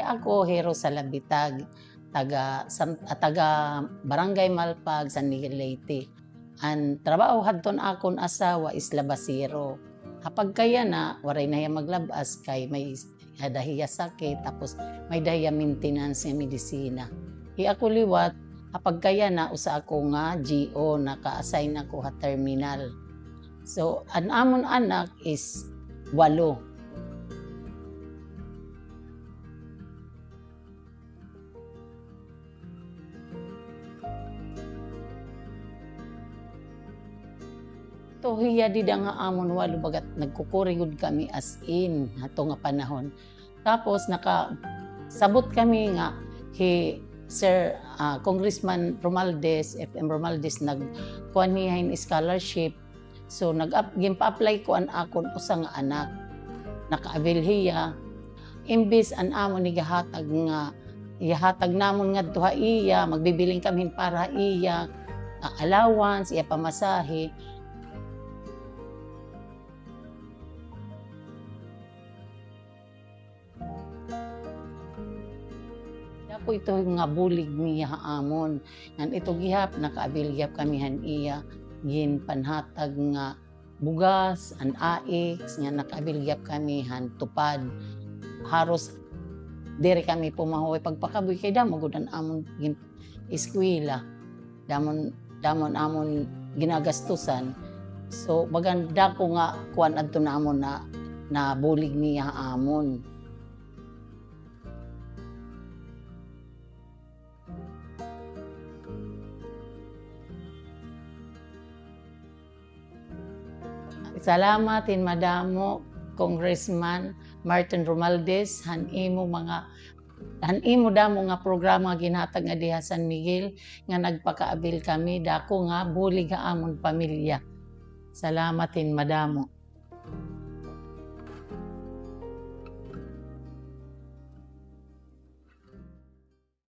Ako hero sa Labitag, taga Barangay Malpag, San Miguel Leyte. Ang trabaho hadton akon asawa is labasero. Hapag kaya na, waray na hiya maglabas kay may dahiya sakit, tapos may dahiya maintenance ng medisina. Ako liwat, hapag kaya na, usa ako nga GO, naka-assign ako ha terminal. So, ang amon anak is 8. Hiya di da nga amon 8 bagat nagkukurigod kami as in ato nga panahon. Tapos sabot kami nga Sir Congressman Romualdez, FM Romualdez nagkuan niya scholarship. So gimpa-apply ko an akon usa nga anak. Naka-avail hiya. Imbis an amon ni gahatag nga ihatag namon nga duha iya, magbibiling kami para iya allowance, iya pamasahe. Ako ito nga bulig niya amon. Ngan ito gihap, naka-avail kami han iya. Gin panhatag nga bugas, an AX, nga naka-avail kami han tupad. Haros, dire kami pumahoy. Pagpakaboy kay damo, gudan amon gin eskwela. Damon amon ginagastusan. So, maganda ko nga kuan adto namon na bulig niya amon. Salamat madamo Congressman Martin Romualdez han imo damo nga programa ginhatag nga diha San Miguel nga nagpakaabil kami dako nga bulig nga amon pamilya. Salamat madamo.